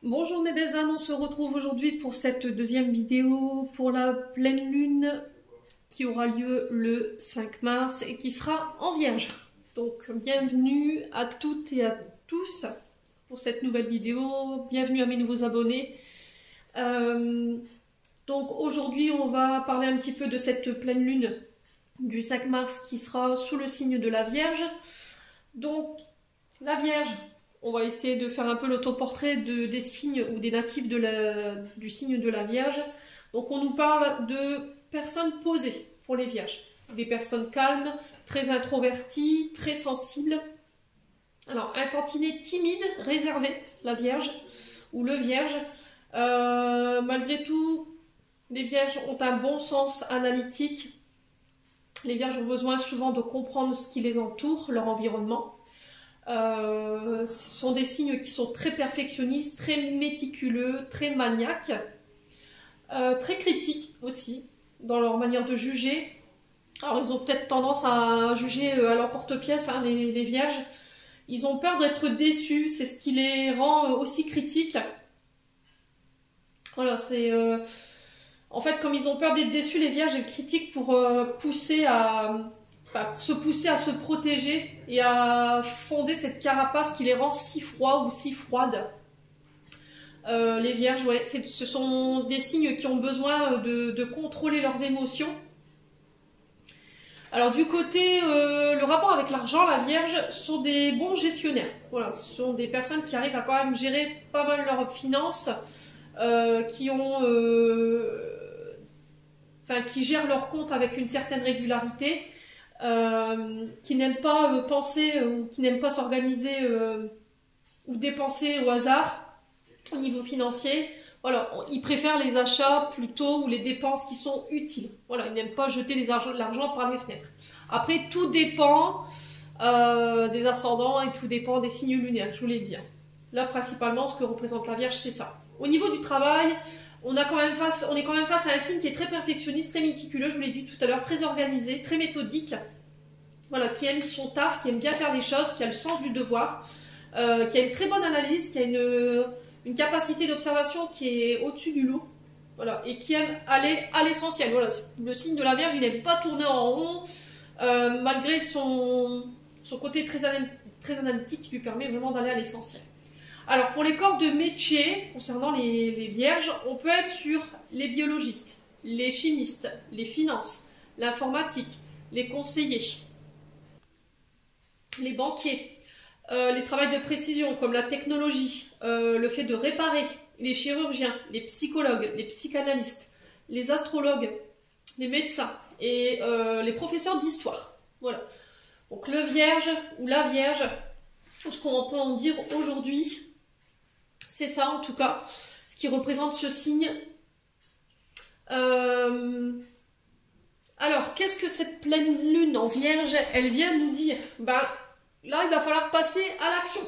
Bonjour mes belles âmes, on se retrouve aujourd'hui pour cette deuxième vidéo pour la pleine lune qui aura lieu le 5 mars et qui sera en Vierge. Donc bienvenue à toutes et à tous pour cette nouvelle vidéo, bienvenue à mes nouveaux abonnés. Donc aujourd'hui on va parler un petit peu de cette pleine lune du 5 mars qui sera sous le signe de la Vierge. Donc la Vierge, on va essayer de faire un peu l'autoportrait des signes ou des natifs du signe de la Vierge. Donc on nous parle de personnes posées pour les Vierges. Des personnes calmes, très introverties, très sensibles. Alors un tantinet timide, réservé, la Vierge ou le Vierge. Malgré tout, les Vierges ont un bon sens analytique. Les Vierges ont besoin souvent de comprendre ce qui les entoure, leur environnement. Ce sont des signes qui sont très perfectionnistes, très méticuleux, très maniaques, très critiques aussi dans leur manière de juger. Alors ils ont peut-être tendance à juger à leur porte-pièce, hein, les Vierges. Ils ont peur d'être déçus, c'est ce qui les rend aussi critiques. Voilà, c'est... En fait, comme ils ont peur d'être déçus, les Vierges, elles critiquent pour pousser à... pour se pousser à se protéger et à fonder cette carapace qui les rend si froids ou si froides. Les Vierges, ouais, ce sont des signes qui ont besoin de contrôler leurs émotions. Alors du côté, le rapport avec l'argent, la Vierge, sont des bons gestionnaires. Voilà, ce sont des personnes qui arrivent à quand même gérer pas mal leurs finances, qui gèrent leurs comptes avec une certaine régularité. Qui n'aiment pas penser ou qui n'aiment pas s'organiser ou dépenser au hasard au niveau financier. Voilà, ils préfèrent les achats plutôt ou les dépenses qui sont utiles. Voilà, ils n'aiment pas jeter l'argent par les fenêtres. Après, tout dépend des ascendants et tout dépend des signes lunaires, je vous l'ai dit. Là, principalement, ce que représente la Vierge, c'est ça. Au niveau du travail, on est quand même face à un signe qui est très perfectionniste, très méticuleux, je vous l'ai dit tout à l'heure, très organisé, très méthodique. Voilà, qui aime son taf, qui aime bien faire les choses, qui a le sens du devoir, qui a une très bonne analyse, qui a une capacité d'observation qui est au-dessus du lot. Voilà, et qui aime aller à l'essentiel. Voilà, le signe de la Vierge, il n'aime pas tourner en rond, malgré son côté très analytique qui lui permet vraiment d'aller à l'essentiel. Alors, pour les corps de métier, concernant les Vierges, on peut être sur les biologistes, les chimistes, les finances, l'informatique, les conseillers, les banquiers, les travails de précision comme la technologie, le fait de réparer, les chirurgiens, les psychologues, les psychanalystes, les astrologues, les médecins et les professeurs d'histoire. Voilà. Donc le Vierge ou la Vierge, ce qu'on peut en dire aujourd'hui, c'est ça en tout cas, ce qui représente ce signe. Alors, qu'est-ce que cette pleine lune en Vierge, elle vient nous dire? Ben, là, il va falloir passer à l'action.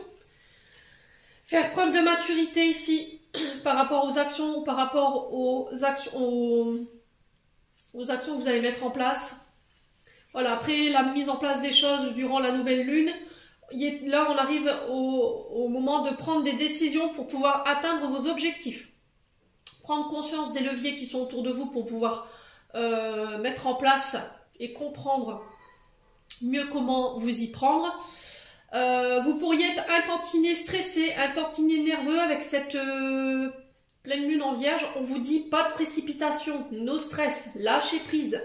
Faire preuve de maturité ici, par rapport aux actions, par rapport aux actions que vous allez mettre en place. Voilà, après la mise en place des choses durant la nouvelle lune, là, on arrive au moment de prendre des décisions pour pouvoir atteindre vos objectifs. Prendre conscience des leviers qui sont autour de vous pour pouvoir mettre en place et comprendre mieux comment vous y prendre. Vous pourriez être un tantinet stressé, un tantinet nerveux avec cette pleine lune en Vierge. On vous dit pas de précipitation, no stress, lâchez prise.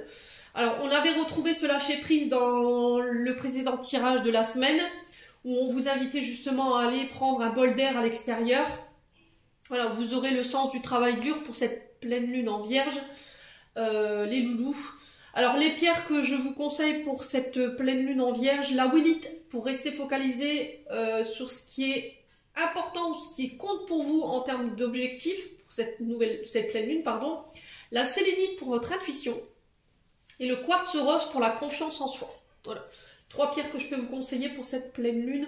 Alors on avait retrouvé ce lâcher prise dans le précédent tirage de la semaine où on vous invitait justement à aller prendre un bol d'air à l'extérieur. Voilà, vous aurez le sens du travail dur pour cette pleine lune en Vierge. Les loulous. Alors les pierres que je vous conseille pour cette pleine lune en Vierge, la Willite pour rester focalisé sur ce qui est important ou ce qui compte pour vous en termes d'objectifs pour cette pleine lune, pardon. La sélénite pour votre intuition et le quartz rose pour la confiance en soi. Voilà, 3 pierres que je peux vous conseiller pour cette pleine lune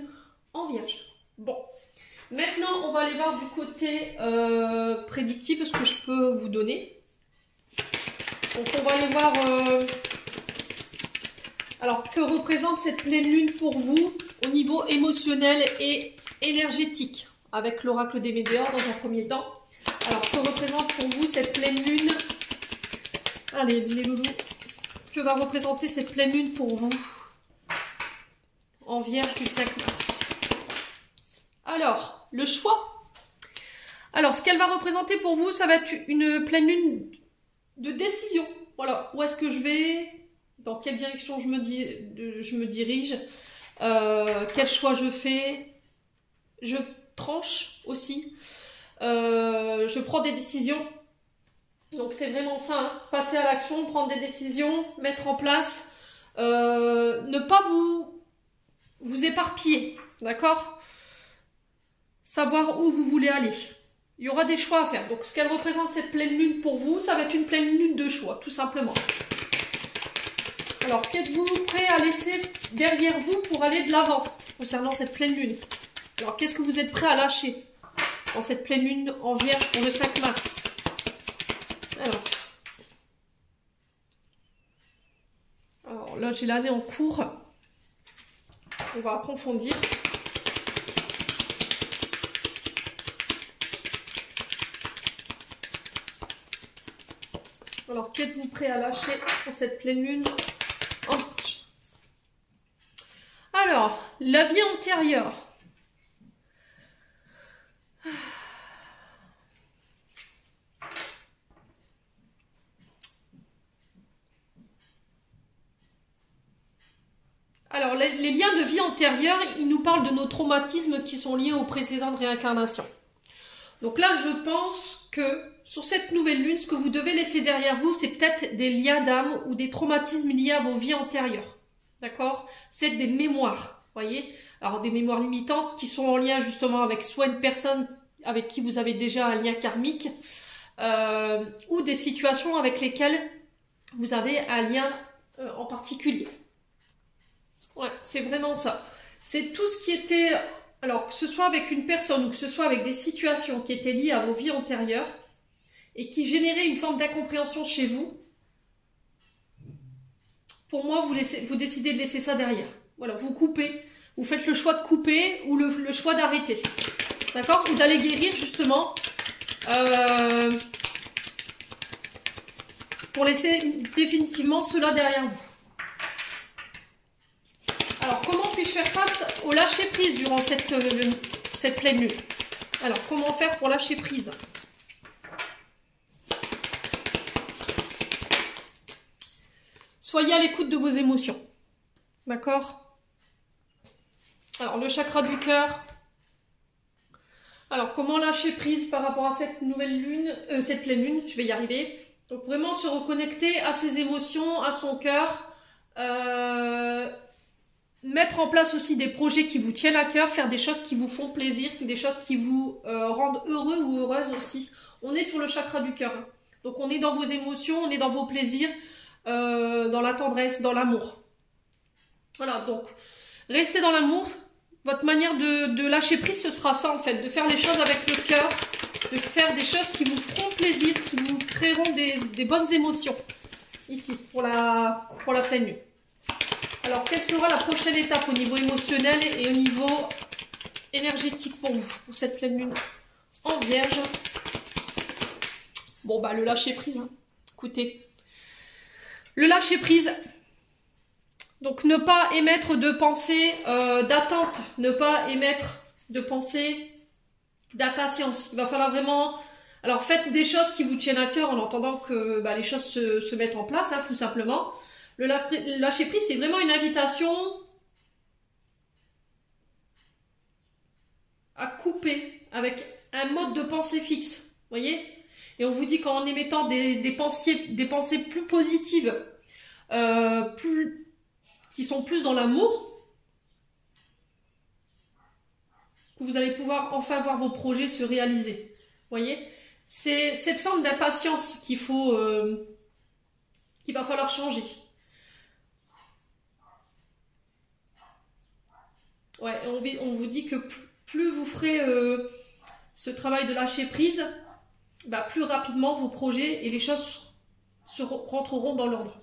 en Vierge. Bon, maintenant on va aller voir du côté prédictif ce que je peux vous donner. Donc on va aller voir alors que représente cette pleine lune pour vous au niveau émotionnel et énergétique. avec l'oracle des météores dans un premier temps. Alors, que représente pour vous cette pleine lune? Allez, les loulous. Que va représenter cette pleine lune pour vous en Vierge du 5 mars? Alors, le choix. Alors, ce qu'elle va représenter pour vous, ça va être une pleine lune de décision. Voilà, où est-ce que je vais? Dans quelle direction je me dirige? Quel choix je fais? Je tranche aussi. Je prends des décisions. Donc c'est vraiment ça, hein. Passer à l'action, prendre des décisions, mettre en place, ne pas vous éparpiller, d'accord? Savoir où vous voulez aller. Il y aura des choix à faire. Donc ce qu'elle représente cette pleine lune pour vous, ça va être une pleine lune de choix, tout simplement. Alors qu'êtes-vous prêt à laisser derrière vous pour aller de l'avant concernant cette pleine lune? Alors qu'est-ce que vous êtes prêt à lâcher en cette pleine lune en Vierge pour le 5 mars? Alors là, j'ai l'année en cours. On va approfondir. Alors, qu'êtes-vous prêt à lâcher pour cette pleine lune en Vierge? Alors, la vie antérieure. Alors, les liens de vie antérieure, ils nous parlent de nos traumatismes qui sont liés aux précédentes réincarnations. Donc là, je pense que sur cette nouvelle lune, ce que vous devez laisser derrière vous, c'est peut-être des liens d'âme ou des traumatismes liés à vos vies antérieures. D'accord? C'est des mémoires, voyez? Alors, des mémoires limitantes qui sont en lien justement avec soit une personne avec qui vous avez déjà un lien karmique, ou des situations avec lesquelles vous avez un lien en particulier. Ouais, c'est vraiment ça. C'est tout ce qui était, alors que ce soit avec une personne ou que ce soit avec des situations qui étaient liées à vos vies antérieures et qui généraient une forme d'incompréhension chez vous. Pour moi, vous décidez de laisser ça derrière. Voilà, vous coupez. Vous faites le choix de couper ou le choix d'arrêter. D'accord? Ou d'aller guérir justement pour laisser définitivement cela derrière vous. Alors, comment puis-je faire face au lâcher-prise durant cette pleine lune? Alors, comment faire pour lâcher prise? Soyez à l'écoute de vos émotions. D'accord? Alors, le chakra du cœur. Alors, comment lâcher prise par rapport à cette nouvelle lune, cette pleine lune, je vais y arriver. Donc, vraiment se reconnecter à ses émotions, à son cœur. Mettre en place aussi des projets qui vous tiennent à cœur, faire des choses qui vous font plaisir, des choses qui vous rendent heureux ou heureuse aussi. On est sur le chakra du cœur. Hein. Donc on est dans vos émotions, on est dans vos plaisirs, dans la tendresse, dans l'amour. Voilà, donc restez dans l'amour. Votre manière de lâcher prise, ce sera ça en fait, de faire les choses avec le cœur, de faire des choses qui vous feront plaisir, qui vous créeront des bonnes émotions. Ici, pour la pleine lune. Alors, quelle sera la prochaine étape au niveau émotionnel et au niveau énergétique pour vous, pour cette pleine lune en Vierge? Bon, bah, le lâcher prise, hein. Écoutez. Le lâcher prise. Donc, ne pas émettre de pensée d'attente, ne pas émettre de pensée d'impatience. Il va falloir vraiment... Alors, faites des choses qui vous tiennent à cœur en entendant que les choses se mettent en place, hein, tout simplement. Le lâcher prise, c'est vraiment une invitation à couper avec un mode de pensée fixe, voyez? Et on vous dit qu'en émettant des pensées plus positives, qui sont plus dans l'amour, que vous allez pouvoir enfin voir vos projets se réaliser, voyez? C'est cette forme d'impatience qu'il va falloir changer. Ouais, on vous dit que plus vous ferez ce travail de lâcher prise, plus rapidement vos projets et les choses rentreront dans l'ordre.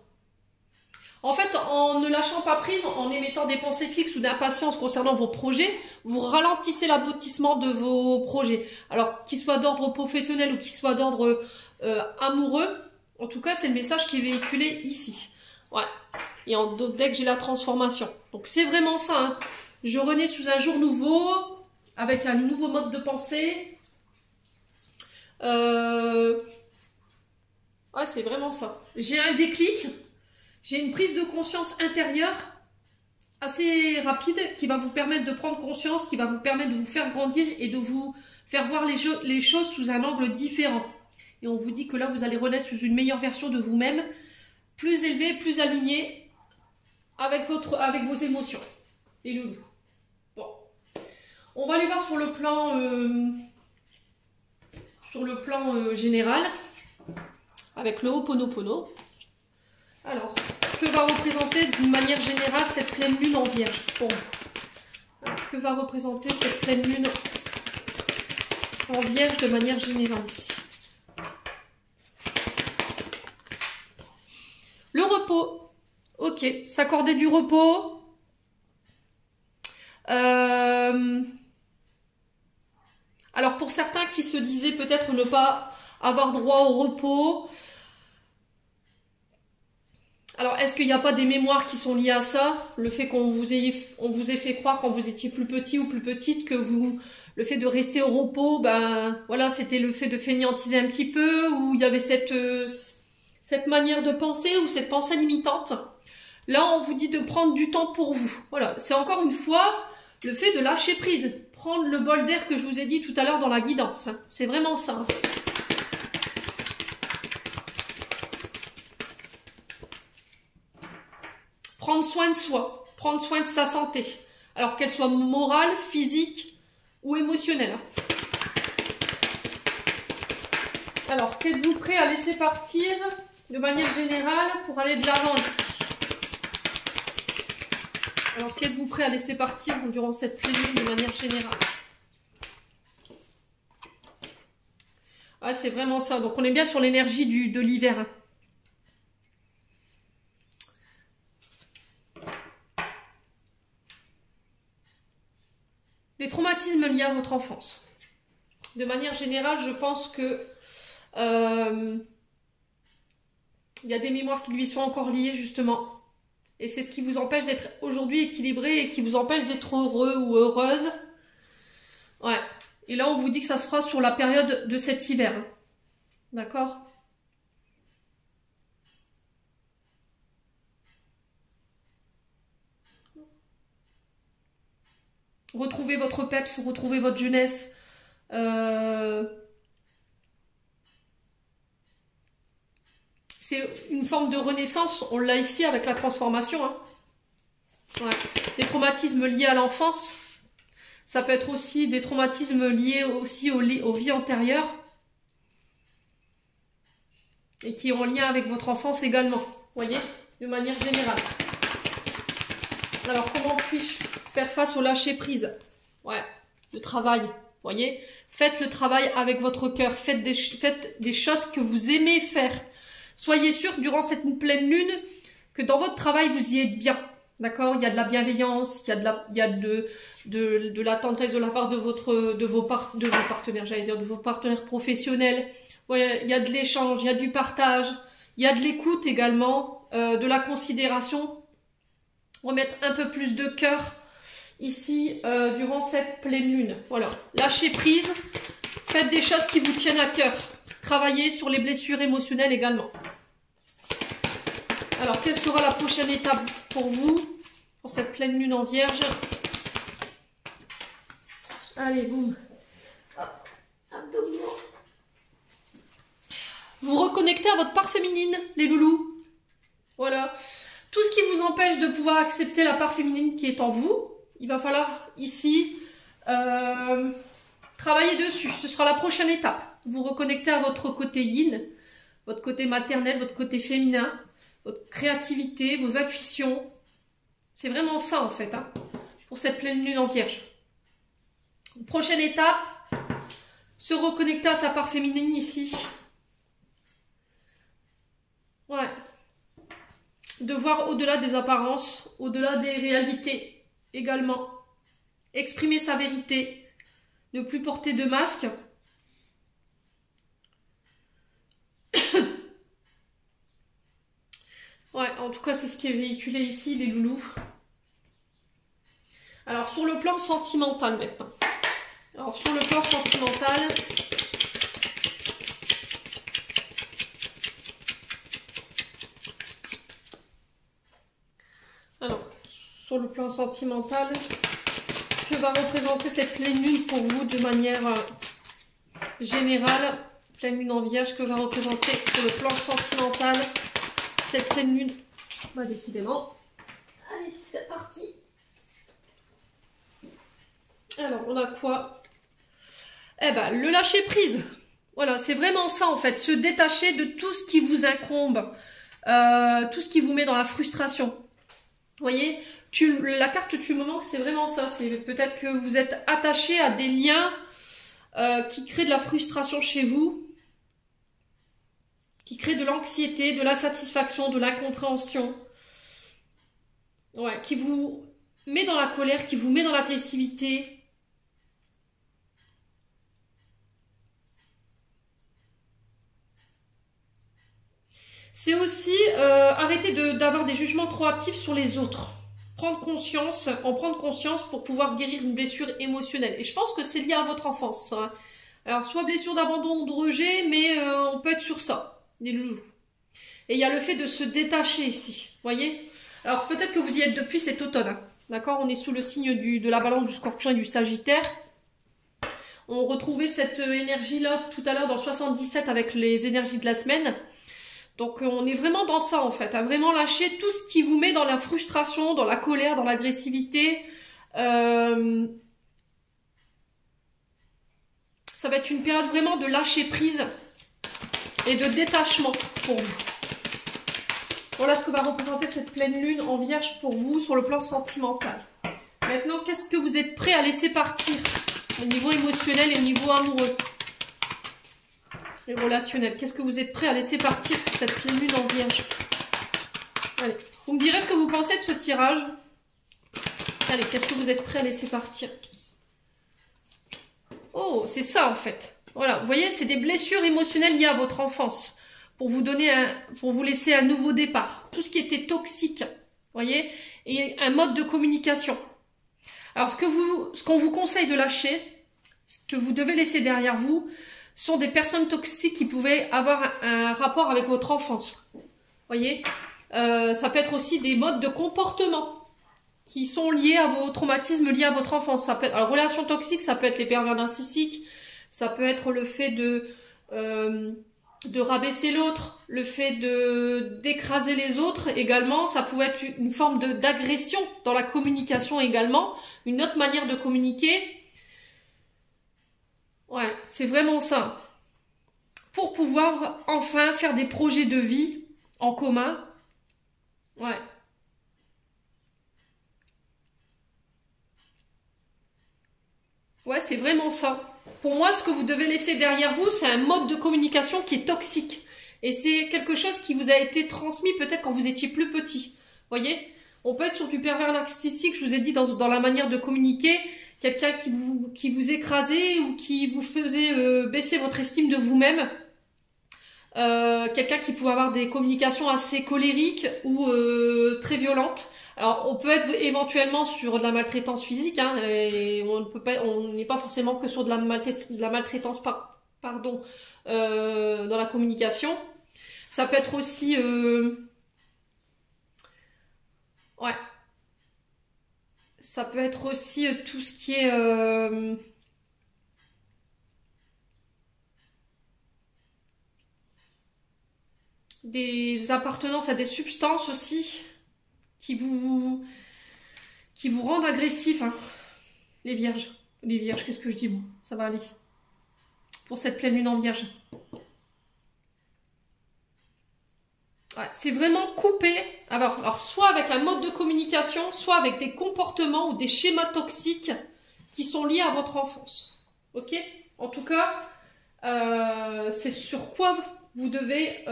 En fait, en ne lâchant pas prise, en émettant des pensées fixes ou d'impatience concernant vos projets, vous ralentissez l'aboutissement de vos projets. Alors, qu'ils soient d'ordre professionnel ou qu'ils soient d'ordre amoureux, en tout cas, c'est le message qui est véhiculé ici. Ouais. Et en deck, j'ai la transformation. Donc, c'est vraiment ça. Hein. Je renais sous un jour nouveau, avec un nouveau mode de pensée. Ouais, c'est vraiment ça. J'ai un déclic. J'ai une prise de conscience intérieure assez rapide qui va vous permettre de prendre conscience, qui va vous permettre de vous faire grandir et de vous faire voir les choses sous un angle différent. Et on vous dit que là, vous allez renaître sous une meilleure version de vous-même, plus élevée, plus alignée avec vos émotions. Et le loup. Bon. On va aller voir sur le plan général avec le Ho'oponopono. Alors, que va représenter d'une manière générale cette pleine lune en Vierge pour vous? Alors, que va représenter cette pleine lune en Vierge de manière générale ici? Le repos. Ok, s'accorder du repos. Alors, pour certains qui se disaient peut-être ne pas avoir droit au repos... Alors, est-ce qu'il n'y a pas des mémoires qui sont liées à ça? Le fait qu'on vous ait fait croire quand vous étiez plus petit ou plus petite que le fait de rester au repos, ben voilà, c'était le fait de fainéantiser un petit peu, ou il y avait cette manière de penser ou cette pensée limitante. Là, on vous dit de prendre du temps pour vous. Voilà, c'est encore une fois le fait de lâcher prise, prendre le bol d'air que je vous ai dit tout à l'heure dans la guidance. C'est vraiment ça. Prendre soin de soi, prendre soin de sa santé, alors qu'elle soit morale, physique ou émotionnelle. Alors, qu'êtes-vous prêt à laisser partir de manière générale pour aller de l'avant ici? Alors, qu'êtes-vous prêt à laisser partir durant cette pleine lune de manière générale? Ah, c'est vraiment ça. Donc, on est bien sur l'énergie de l'hiver. Hein. Les traumatismes liés à votre enfance. De manière générale, je pense que il y a des mémoires qui lui sont encore liées justement. Et c'est ce qui vous empêche d'être aujourd'hui équilibré et qui vous empêche d'être heureux ou heureuse. Ouais. Et là, on vous dit que ça se fera sur la période de cet hiver. D'accord ? Retrouvez votre peps, retrouvez votre jeunesse. C'est une forme de renaissance. On l'a ici avec la transformation. Hein. Ouais. Des traumatismes liés à l'enfance. Ça peut être aussi des traumatismes liés aussi aux vies antérieures. Et qui ont un lien avec votre enfance également. Vous voyez, de manière générale. Alors, comment puis-je faire face au lâcher prise? Ouais, le travail, vous voyez. Faites le travail avec votre cœur. Faites des choses que vous aimez faire. Soyez sûr, durant cette pleine lune, que dans votre travail, vous y êtes bien. D'accord? Il y a de la bienveillance, il y a de la tendresse de la part de vos partenaires, j'allais dire, de vos partenaires professionnels. Ouais, il y a de l'échange, il y a du partage, il y a de l'écoute également, de la considération. Remettre un peu plus de cœur ici durant cette pleine lune. Voilà, lâchez prise, faites des choses qui vous tiennent à cœur. Travaillez sur les blessures émotionnelles également. Alors, quelle sera la prochaine étape pour vous, pour cette pleine lune en Vierge? Allez, boum. Vous reconnectez à votre part féminine, les loulous. Voilà. Tout ce qui vous empêche de pouvoir accepter la part féminine qui est en vous, il va falloir ici travailler dessus. Ce sera la prochaine étape. Vous reconnectez à votre côté yin, votre côté maternel, votre côté féminin, votre créativité, vos intuitions. C'est vraiment ça en fait, hein, pour cette pleine lune en Vierge. Prochaine étape, se reconnecter à sa part féminine ici. Ouais. De de voir au-delà des apparences, au-delà des réalités également. Exprimer sa vérité, ne plus porter de masque. Ouais, en tout cas, c'est ce qui est véhiculé ici, les loulous. Alors, sur le plan sentimental maintenant. Alors, sur le plan sentimental... Alors, sur le plan sentimental, que va représenter cette pleine lune pour vous de manière générale? Pleine lune en Vierge, que va représenter sur le plan sentimental cette pleine lune? Bah, décidément. Allez, c'est parti. Alors, on a quoi? Eh ben, le lâcher prise. Voilà, c'est vraiment ça en fait. Se détacher de tout ce qui vous incombe. Tout ce qui vous met dans la frustration. Vous voyez, la carte du moment, c'est vraiment ça. C'est peut-être que vous êtes attaché à des liens qui créent de la frustration chez vous. Qui créent de l'anxiété, de l'insatisfaction, de l'incompréhension. Ouais, qui vous met dans la colère, qui vous met dans l'agressivité. C'est aussi arrêter d'avoir des jugements trop actifs sur les autres. Prendre conscience pour pouvoir guérir une blessure émotionnelle. Et je pense que c'est lié à votre enfance. Hein. Alors, soit blessure d'abandon ou de rejet, mais on peut être sur ça, les loulous. Et il y a le fait de se détacher ici, voyez. Alors, peut-être que vous y êtes depuis cet automne. Hein. D'accord? On est sous le signe de la balance, du scorpion et du sagittaire. On retrouvait cette énergie-là tout à l'heure dans 77 avec les énergies de la semaine. Donc on est vraiment dans ça en fait, à vraiment lâcher tout ce qui vous met dans la frustration, dans la colère, dans l'agressivité. Ça va être une période vraiment de lâcher prise et de détachement pour vous. Voilà ce que va représenter cette pleine lune en Vierge pour vous sur le plan sentimental. Maintenant, qu'est-ce que vous êtes prêt à laisser partir au niveau émotionnel et au niveau amoureux? Et relationnel. Qu'est-ce que vous êtes prêt à laisser partir pour cette pleine lune en Vierge? Allez, vous me direz ce que vous pensez de ce tirage. Allez, qu'est-ce que vous êtes prêt à laisser partir? Oh, c'est ça en fait. Voilà, vous voyez, c'est des blessures émotionnelles liées à votre enfance. Pour vous laisser un nouveau départ. Tout ce qui était toxique, vous voyez, et un mode de communication. Alors, ce qu'on vous conseille de lâcher, ce que vous devez laisser derrière vous, sont des personnes toxiques qui pouvaient avoir un rapport avec votre enfance. Vous voyez, ça peut être aussi des modes de comportement qui sont liés à vos traumatismes, liés à votre enfance. Ça peut être, alors, relations toxiques, ça peut être les pervers narcissiques, ça peut être le fait de rabaisser l'autre, le fait d'écraser les autres également. Ça pouvait être une forme d'agression dans la communication également, une autre manière de communiquer. Ouais, c'est vraiment ça. Pour pouvoir enfin faire des projets de vie en commun. Ouais. Ouais, c'est vraiment ça. Pour moi, ce que vous devez laisser derrière vous, c'est un mode de communication qui est toxique. Et c'est quelque chose qui vous a été transmis peut-être quand vous étiez plus petit. Voyez? On peut être sur du pervers narcissique, je vous ai dit, dans la manière de communiquer. Quelqu'un qui vous écrasait ou qui vous faisait baisser votre estime de vous-même. Quelqu'un qui pouvait avoir des communications assez colériques ou très violentes. Alors, on peut être éventuellement sur de la maltraitance physique, hein, et on n'est pas forcément que sur de la maltraitance, dans la communication. Ça peut être aussi, ouais. Ça peut être aussi tout ce qui est des appartenances à des substances aussi qui vous rendent agressif, hein. Les vierges, qu'est-ce que je dis, bon, ça va aller pour cette pleine lune en Vierge. Ouais, c'est vraiment coupé. Alors, soit avec un mode de communication, soit avec des comportements ou des schémas toxiques qui sont liés à votre enfance. Ok? En tout cas, c'est sur quoi vous devez...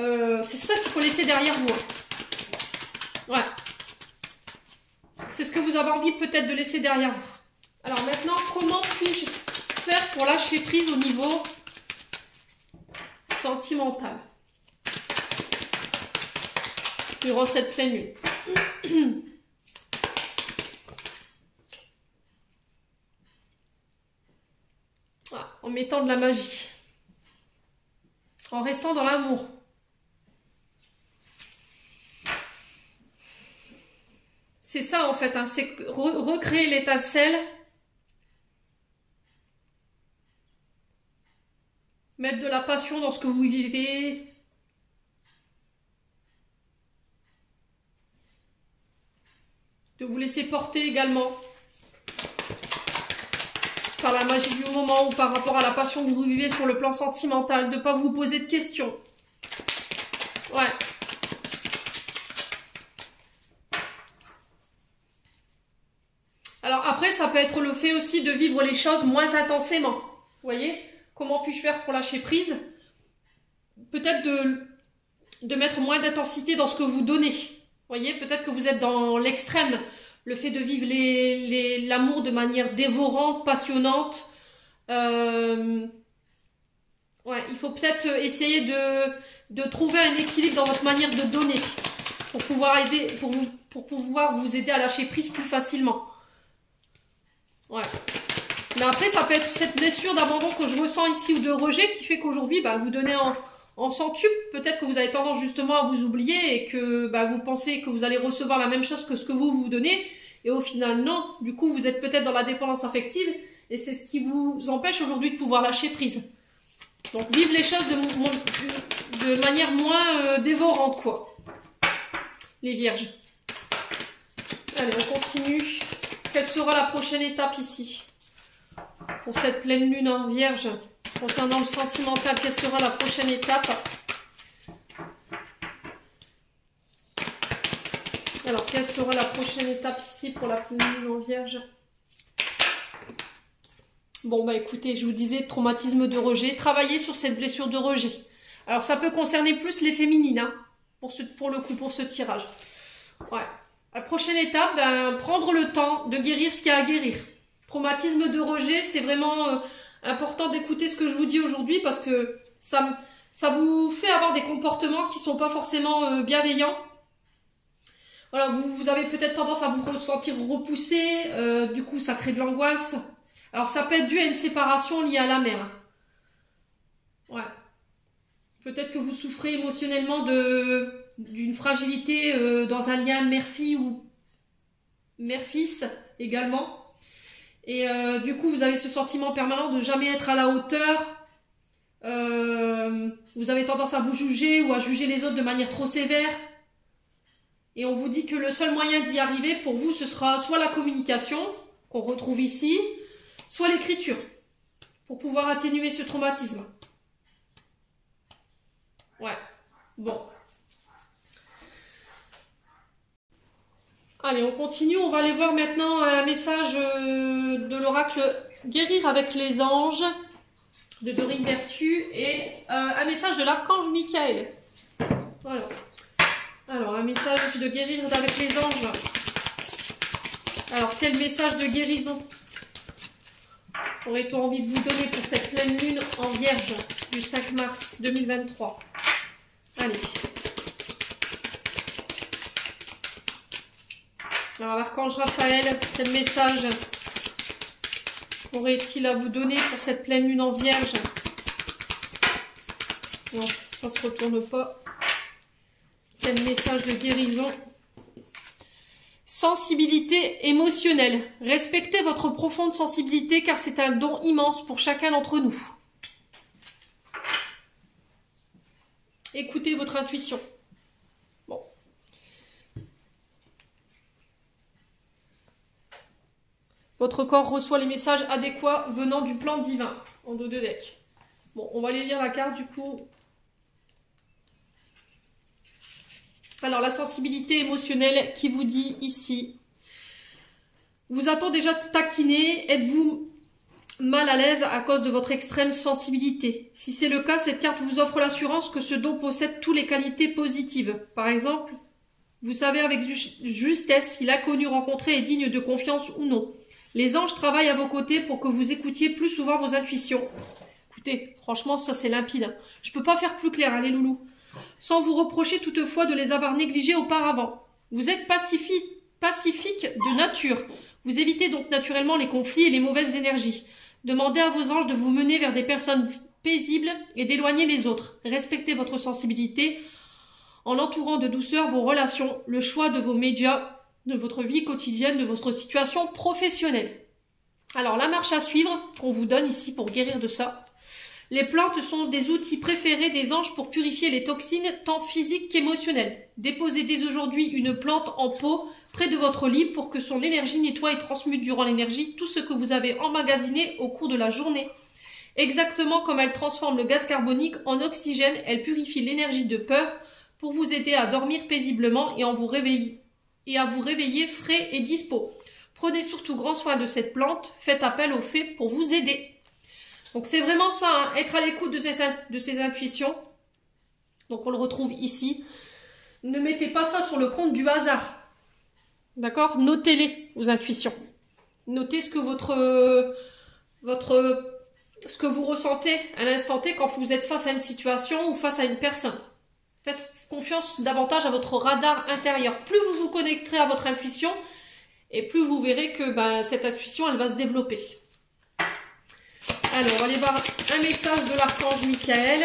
c'est ça qu'il faut laisser derrière vous. Ouais. C'est ce que vous avez envie peut-être de laisser derrière vous. Alors maintenant, comment puis-je faire pour lâcher prise au niveau sentimental durant cette pleine lune? Voilà, en mettant de la magie, en restant dans l'amour. C'est ça en fait, hein, c'est recréer l'étincelle, mettre de la passion dans ce que vous vivez, de vous laisser porter également par la magie du moment ou par rapport à la passion que vous vivez sur le plan sentimental, de ne pas vous poser de questions. Ouais. Alors après, ça peut être le fait aussi de vivre les choses moins intensément. Vous voyez? Comment puis-je faire pour lâcher prise? Peut-être de mettre moins d'intensité dans ce que vous donnez. Vous voyez? Peut-être que vous êtes dans l'extrême. Le fait de vivre l'amour de manière dévorante, passionnante. Ouais, il faut peut-être essayer de trouver un équilibre dans votre manière de donner pour pouvoir pour pouvoir vous aider à lâcher prise plus facilement. Ouais. Mais après, ça peut être cette blessure d'abandon que je ressens ici ou de rejet qui fait qu'aujourd'hui, bah, vous donnez en centuple. Peut-être que vous avez tendance justement à vous oublier et que bah, vous pensez que vous allez recevoir la même chose que ce que vous donnez. Et au final, non. Du coup, vous êtes peut-être dans la dépendance affective et c'est ce qui vous empêche aujourd'hui de pouvoir lâcher prise. Donc, vivre les choses de manière moins dévorante, quoi. Les vierges. Allez, on continue. Quelle sera la prochaine étape ici? Pour cette pleine lune en vierge, concernant le sentimental, quelle sera la prochaine étape? Alors, quelle sera la prochaine étape ici pour la pleine lune en vierge? Bon, bah écoutez, je vous disais, traumatisme de rejet, travailler sur cette blessure de rejet. Alors, ça peut concerner plus les féminines, hein, pour le coup, pour ce tirage. Ouais. La prochaine étape, ben, prendre le temps de guérir ce qu'il y a à guérir. Traumatisme de rejet, c'est vraiment important d'écouter ce que je vous dis aujourd'hui parce que ça vous fait avoir des comportements qui ne sont pas forcément bienveillants. Voilà, vous avez peut-être tendance à vous ressentir repoussé, du coup ça crée de l'angoisse. Alors ça peut être dû à une séparation liée à la mère. Ouais. Peut-être que vous souffrez émotionnellement d'une fragilité dans un lien mère-fille ou mère-fils également. Et du coup, vous avez ce sentiment permanent de jamais être à la hauteur. Vous avez tendance à vous juger ou à juger les autres de manière trop sévère. Et on vous dit que le seul moyen d'y arriver pour vous, ce sera soit la communication, qu'on retrouve ici, soit l'écriture, pour pouvoir atténuer ce traumatisme. Ouais, bon. Allez, on continue. On va aller voir maintenant un message de l'oracle Guérir avec les anges de Dorine Vertu et un message de l'archange Michael. Voilà. Alors, un message de guérir avec les anges. Alors, quel message de guérison aurait-on envie de vous donner pour cette pleine lune en vierge du 5 mars 2023? Allez. Alors, l'archange Raphaël, quel message aurait-il à vous donner pour cette pleine lune en vierge? Non, ça ne se retourne pas. Quel message de guérison? Sensibilité émotionnelle. Respectez votre profonde sensibilité car c'est un don immense pour chacun d'entre nous. Écoutez votre intuition. Bon. Votre corps reçoit les messages adéquats venant du plan divin en dos de deck. Bon, on va aller lire la carte du coup. Alors, la sensibilité émotionnelle qui vous dit ici. Vous a-t-on déjà taquiné? Êtes-vous mal à l'aise à cause de votre extrême sensibilité? Si c'est le cas, cette carte vous offre l'assurance que ce don possède toutes les qualités positives. Par exemple, Vous savez avec justesse si l'inconnu rencontré est digne de confiance ou non. Les anges travaillent à vos côtés pour que vous écoutiez plus souvent vos intuitions. Écoutez, franchement, ça c'est limpide. Hein. Je peux pas faire plus clair, hein, les loulous. Sans vous reprocher toutefois de les avoir négligés auparavant. Vous êtes pacifique de nature. Vous évitez donc naturellement les conflits et les mauvaises énergies. Demandez à vos anges de vous mener vers des personnes paisibles et d'éloigner les autres. Respectez votre sensibilité en entourant de douceur vos relations, le choix de vos médias, de votre vie quotidienne, de votre situation professionnelle. Alors, la marche à suivre qu'on vous donne ici pour guérir de ça. Les plantes sont des outils préférés des anges pour purifier les toxines tant physiques qu'émotionnelles. Déposez dès aujourd'hui une plante en pot près de votre lit pour que son énergie nettoie et transmute durant l'énergie tout ce que vous avez emmagasiné au cours de la journée. Exactement comme elle transforme le gaz carbonique en oxygène, elle purifie l'énergie de peur pour vous aider à dormir paisiblement et à vous réveiller frais et dispo. Prenez surtout grand soin de cette plante, faites appel aux fées pour vous aider. Donc c'est vraiment ça, hein, être à l'écoute de ses intuitions. Donc on le retrouve ici. Ne mettez pas ça sur le compte du hasard. D'accord? Notez-les, vos intuitions. Notez ce que ce que vous ressentez à l'instant T quand vous êtes face à une situation ou face à une personne. Faites confiance davantage à votre radar intérieur. Plus vous vous connecterez à votre intuition, et plus vous verrez que cette intuition, elle va se développer. Alors, on va aller voir un message de l'archange Michael.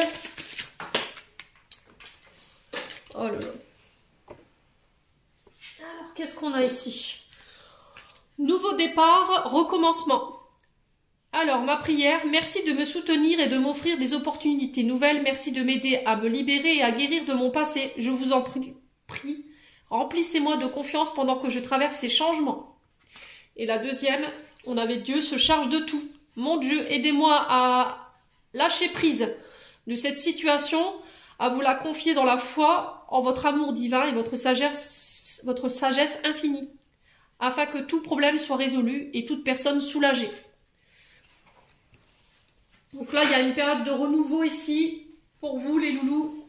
Oh là là. Alors, qu'est-ce qu'on a ici? Nouveau départ, recommencement. Alors, ma prière, merci de me soutenir et de m'offrir des opportunités nouvelles. Merci de m'aider à me libérer et à guérir de mon passé. Je vous en prie, remplissez-moi de confiance pendant que je traverse ces changements. Et la deuxième, on avait Dieu se charge de tout. Mon Dieu, aidez-moi à lâcher prise de cette situation, à vous la confier dans la foi, en votre amour divin et votre sagesse infinie, afin que tout problème soit résolu et toute personne soulagée. Donc là, il y a une période de renouveau ici, pour vous les loulous.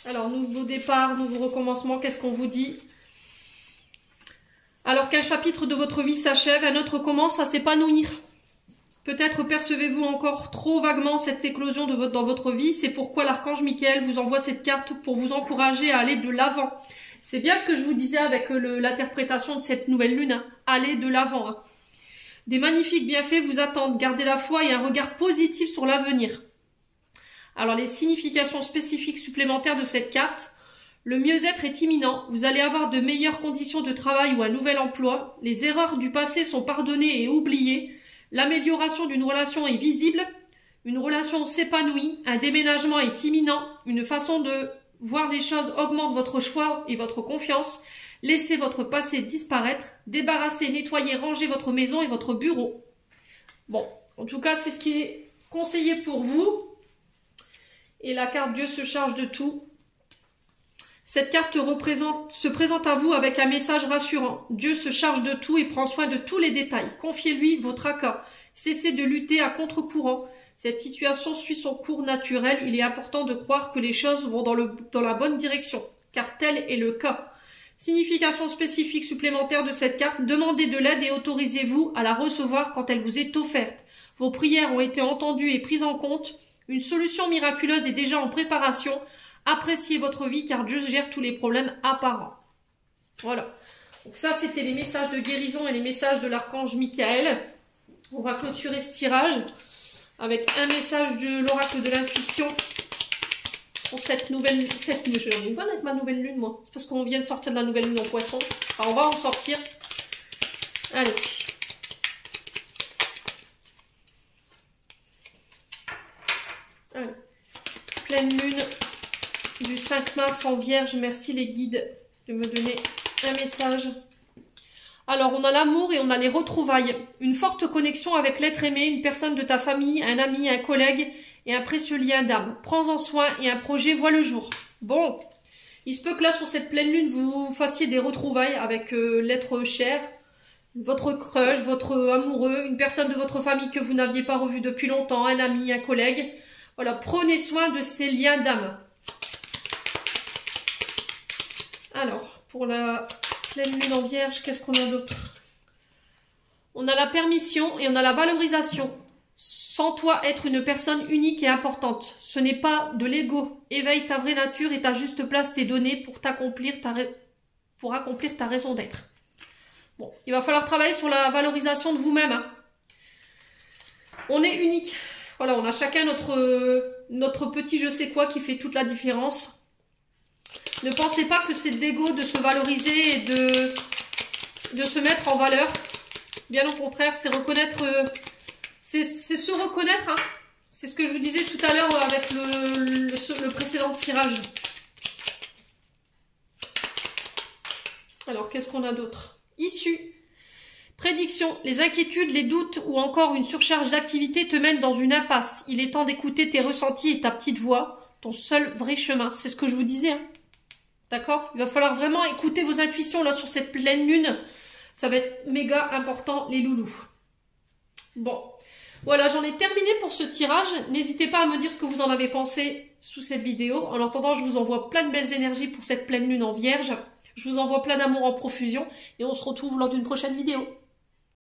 Alors, nouveau départ, nouveau recommencement, qu'est-ce qu'on vous dit? Alors qu'un chapitre de votre vie s'achève, un autre commence à s'épanouir. Peut-être percevez-vous encore trop vaguement cette éclosion dans votre vie. C'est pourquoi l'archange Michael vous envoie cette carte pour vous encourager à aller de l'avant. C'est bien ce que je vous disais avec l'interprétation de cette nouvelle lune. Hein. Aller de l'avant. Hein. Des magnifiques bienfaits vous attendent. Gardez la foi et un regard positif sur l'avenir. Alors, les significations spécifiques supplémentaires de cette carte. Le mieux-être est imminent. Vous allez avoir de meilleures conditions de travail ou un nouvel emploi. Les erreurs du passé sont pardonnées et oubliées. L'amélioration d'une relation est visible. Une relation s'épanouit. Un déménagement est imminent. Une façon de voir les choses augmente votre choix et votre confiance. Laissez votre passé disparaître. Débarrassez, nettoyez, rangez votre maison et votre bureau. Bon, en tout cas, c'est ce qui est conseillé pour vous. Et la carte Dieu se charge de tout. Cette carte se présente à vous avec un message rassurant. Dieu se charge de tout et prend soin de tous les détails. Confiez-lui vos tracas. Cessez de lutter à contre-courant. Cette situation suit son cours naturel. Il est important de croire que les choses vont dans la bonne direction, car tel est le cas. Signification spécifique supplémentaire de cette carte. Demandez de l'aide et autorisez-vous à la recevoir quand elle vous est offerte. Vos prières ont été entendues et prises en compte. Une solution miraculeuse est déjà en préparation. Appréciez votre vie car Dieu gère tous les problèmes apparents. Voilà. Donc ça, c'était les messages de guérison et les messages de l'archange Michael. On va clôturer ce tirage avec un message de l'oracle de l'intuition pour cette nouvelle lune. Je n'en ai pas avec ma nouvelle lune, moi. C'est parce qu'on vient de sortir de la nouvelle lune en poisson. Alors, on va en sortir. Allez. Allez. Pleine lune du 5 mars en Vierge. Merci les guides de me donner un message. Alors, on a l'amour et on a les retrouvailles. Une forte connexion avec l'être aimé, une personne de ta famille, un ami, un collègue et un précieux lien d'âme. Prends-en soin et un projet voit le jour. Bon, il se peut que là, sur cette pleine lune, vous fassiez des retrouvailles avec l'être cher, votre crush, votre amoureux, une personne de votre famille que vous n'aviez pas revu depuis longtemps, un ami, un collègue. Voilà, prenez soin de ces liens d'âme. Alors, pour la pleine lune en vierge, qu'est-ce qu'on a d'autre? On a la permission et on a la valorisation. Sans toi être une personne unique et importante. Ce n'est pas de l'ego. Éveille ta vraie nature et ta juste place t'est donnée pour accomplir ta raison d'être. Bon, il va falloir travailler sur la valorisation de vous-même. Hein. On est unique. Voilà, on a chacun notre petit je sais quoi qui fait toute la différence. Ne pensez pas que c'est de l'ego de se valoriser et de se mettre en valeur. Bien au contraire, c'est reconnaître, c'est se reconnaître. Hein. C'est ce que je vous disais tout à l'heure avec le précédent tirage. Alors, qu'est-ce qu'on a d'autre? Issue. Prédiction. Les inquiétudes, les doutes ou encore une surcharge d'activité te mènent dans une impasse. Il est temps d'écouter tes ressentis et ta petite voix, ton seul vrai chemin. C'est ce que je vous disais. Hein. D'accord? Il va falloir vraiment écouter vos intuitions là sur cette pleine lune. Ça va être méga important, les loulous. Bon, voilà, j'en ai terminé pour ce tirage. N'hésitez pas à me dire ce que vous en avez pensé sous cette vidéo. En attendant, je vous envoie plein de belles énergies pour cette pleine lune en vierge. Je vous envoie plein d'amour en profusion et on se retrouve lors d'une prochaine vidéo.